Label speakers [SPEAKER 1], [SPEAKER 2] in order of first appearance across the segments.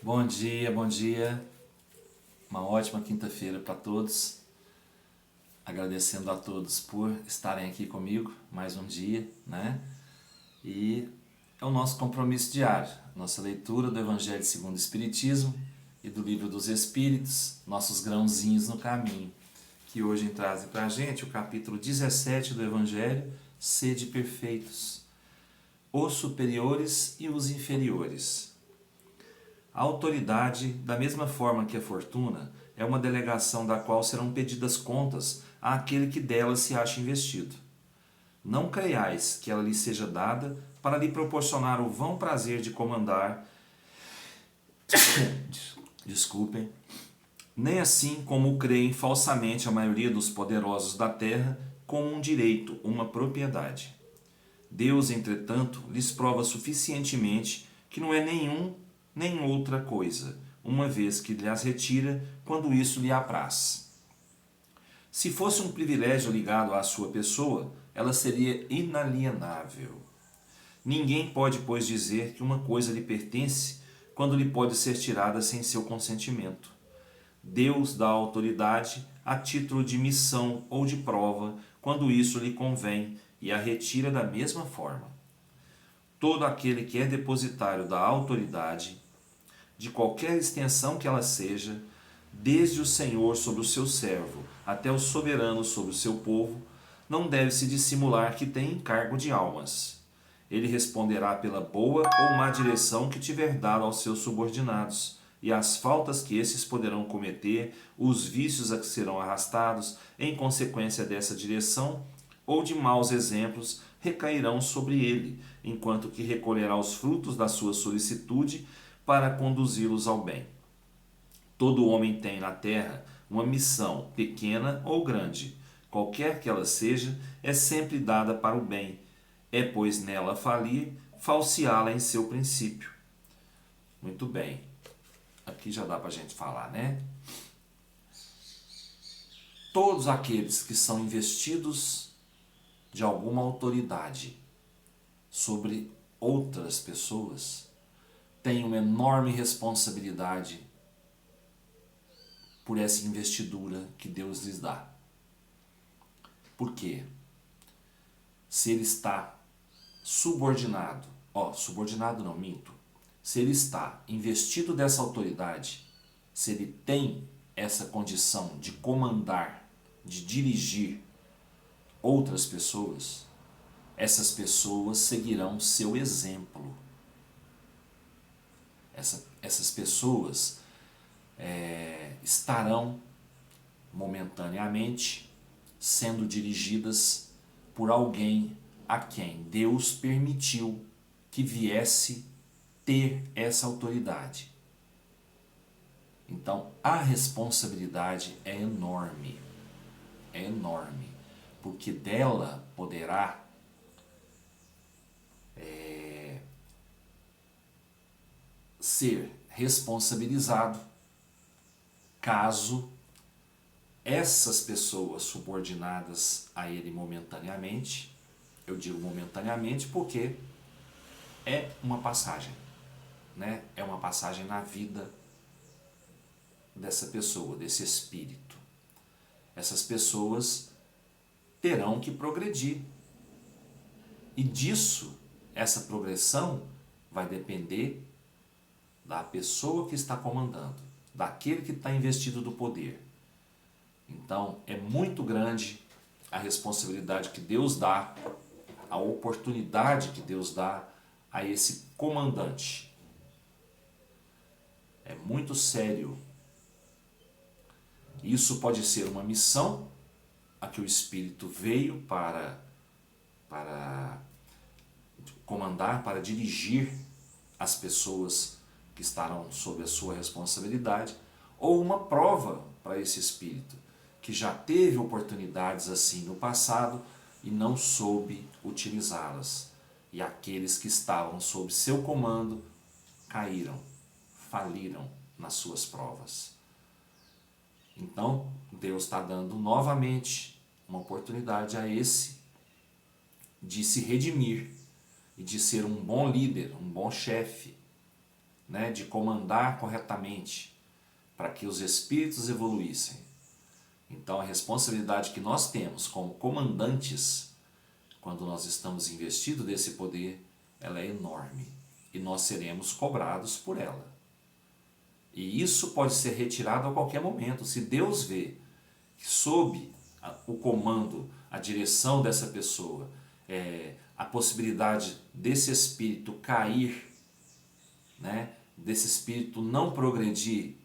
[SPEAKER 1] Bom dia, bom dia. Uma ótima quinta-feira para todos. Agradecendo a todos por estarem aqui comigo mais um dia, né? E é o nosso compromisso diário, nossa leitura do Evangelho segundo o Espiritismo e do Livro dos Espíritos, nossos grãozinhos no caminho, que hoje trazem para a gente o capítulo 17 do Evangelho, Sede perfeitos, os superiores e os inferiores. A autoridade, da mesma forma que a fortuna, é uma delegação da qual serão pedidas contas àquele que dela se acha investido. Não creiais que ela lhe seja dada para lhe proporcionar o vão prazer de comandar, desculpem, nem assim como creem falsamente a maioria dos poderosos da terra como um direito, uma propriedade. Deus, entretanto, lhes prova suficientemente que não é nenhum nem outra coisa, uma vez que lhes retira quando isso lhe apraz. Se fosse um privilégio ligado à sua pessoa, ela seria inalienável. Ninguém pode, pois, dizer que uma coisa lhe pertence quando lhe pode ser tirada sem seu consentimento. Deus dá autoridade a título de missão ou de prova quando isso lhe convém e a retira da mesma forma. Todo aquele que é depositário da autoridade, de qualquer extensão que ela seja, desde o Senhor sobre o seu servo até o soberano sobre o seu povo, não deve se dissimular que tem encargo de almas. Ele responderá pela boa ou má direção que tiver dado aos seus subordinados, e as faltas que esses poderão cometer, os vícios a que serão arrastados em consequência dessa direção, ou de maus exemplos, recairão sobre ele, enquanto que recolherá os frutos da sua solicitude para conduzi-los ao bem. Todo homem tem na terra uma missão, pequena ou grande. Qualquer que ela seja, é sempre dada para o bem. É, pois, nela falir, falseá-la em seu princípio. Muito bem. Aqui já dá para a gente falar, né? Todos aqueles que são investidos de alguma autoridade sobre outras pessoas têm uma enorme responsabilidade por essa investidura que Deus lhes dá. Por quê? Se ele está subordinado, subordinado não, minto. Se ele está investido dessa autoridade, se ele tem essa condição de comandar, de dirigir outras pessoas, essas pessoas seguirão seu exemplo. Essas pessoas estarão momentaneamente sendo dirigidas por alguém a quem Deus permitiu que viesse ter essa autoridade. Então a responsabilidade é enorme, porque dela poderá ser responsabilizado caso essas pessoas subordinadas a ele momentaneamente, eu digo momentaneamente porque é uma passagem, né? É uma passagem na vida dessa pessoa, desse espírito. Essas pessoas terão que progredir. E disso, essa progressão vai depender da pessoa que está comandando, daquele que está investido do poder. Então, é muito grande a responsabilidade que Deus dá, a oportunidade que Deus dá a esse comandante. É muito sério. Isso pode ser uma missão a que o Espírito veio para comandar, para dirigir as pessoas que estarão sob a sua responsabilidade, ou uma prova para esse Espírito, que já teve oportunidades assim no passado e não soube utilizá-las. E aqueles que estavam sob seu comando caíram, faliram nas suas provas. Então, Deus está dando novamente uma oportunidade a esse de se redimir e de ser um bom líder, um bom chefe. né, de comandar corretamente para que os espíritos evoluíssem. Então a responsabilidade que nós temos como comandantes, quando nós estamos investidos desse poder, ela é enorme e nós seremos cobrados por ela. E isso pode ser retirado a qualquer momento. Se Deus vê que sob o comando, a direção dessa pessoa, a possibilidade desse espírito cair, né, desse espírito não progredir,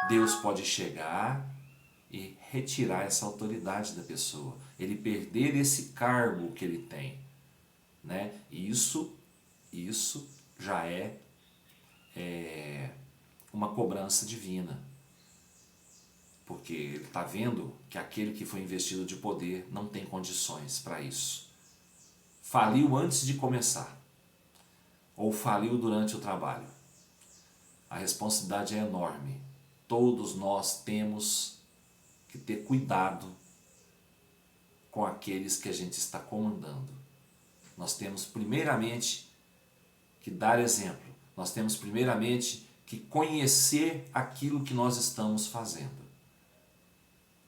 [SPEAKER 1] Deus pode chegar e retirar essa autoridade da pessoa, ele perder esse cargo que ele tem, né? E isso já é uma cobrança divina, porque ele está vendo que aquele que foi investido de poder não tem condições para isso. Faliu antes de começar, ou faliu durante o trabalho. A responsabilidade é enorme. Todos nós temos que ter cuidado com aqueles que a gente está comandando. Nós temos primeiramente que dar exemplo. Nós temos primeiramente que conhecer aquilo que nós estamos fazendo,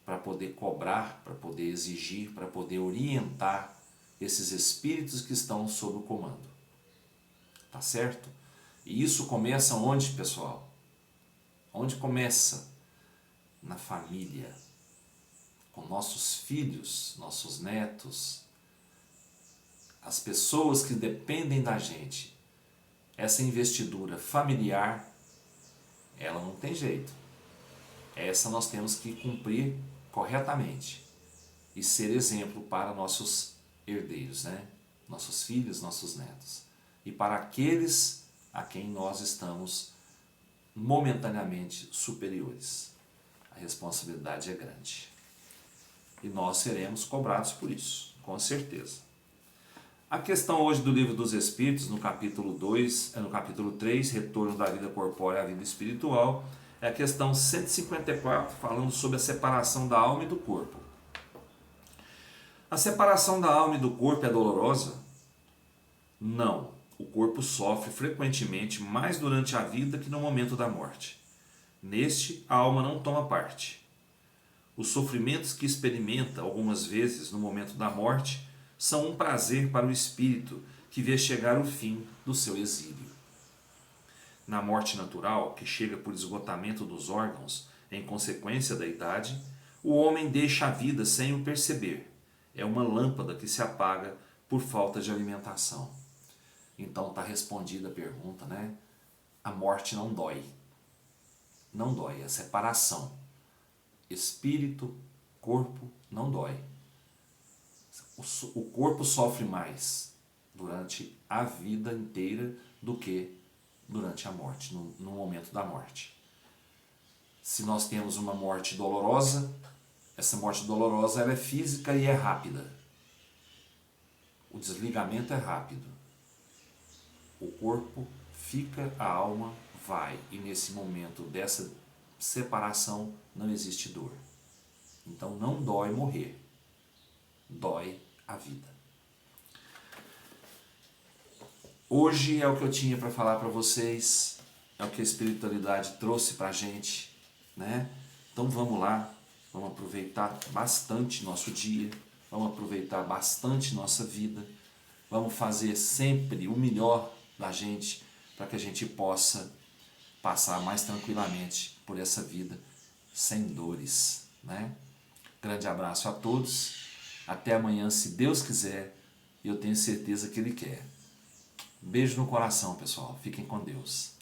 [SPEAKER 1] para poder cobrar, para poder exigir, para poder orientar esses espíritos que estão sob o comando. Tá certo? E isso começa onde, pessoal? Onde começa? Na família, com nossos filhos, nossos netos, as pessoas que dependem da gente. Essa investidura familiar, ela não tem jeito. Essa nós temos que cumprir corretamente e ser exemplo para nossos herdeiros, né? Nossos filhos, nossos netos. E para aqueles a quem nós estamos momentaneamente superiores. A responsabilidade é grande. E nós seremos cobrados por isso, com certeza. A questão hoje do Livro dos Espíritos, no capítulo 3, Retorno da Vida Corpórea à Vida Espiritual, é a questão 154, falando sobre a separação da alma e do corpo. A separação da alma e do corpo é dolorosa? Não. O corpo sofre frequentemente mais durante a vida que no momento da morte. Neste, a alma não toma parte. Os sofrimentos que experimenta algumas vezes no momento da morte são um prazer para o espírito que vê chegar o fim do seu exílio. Na morte natural, que chega por esgotamento dos órgãos em consequência da idade, o homem deixa a vida sem o perceber. É uma lâmpada que se apaga por falta de alimentação. Então está respondida a pergunta, né? A morte não dói. Não dói, a separação. Espírito, corpo, não dói. O corpo sofre mais durante a vida inteira do que durante a morte, no momento da morte. Se nós temos uma morte dolorosa, essa morte dolorosa ela é física e é rápida. O desligamento é rápido. O corpo fica, a alma vai. E nesse momento dessa separação não existe dor. Então não dói morrer. Dói a vida. Hoje é o que eu tinha para falar para vocês. É o que a espiritualidade trouxe para a gente, né? Então vamos lá. Vamos aproveitar bastante nosso dia. Vamos aproveitar bastante nossa vida. Vamos fazer sempre o melhor da gente para que a gente possa passar mais tranquilamente por essa vida sem dores, né? Grande abraço a todos. Até amanhã, se Deus quiser. E eu tenho certeza que Ele quer. Beijo no coração, pessoal. Fiquem com Deus.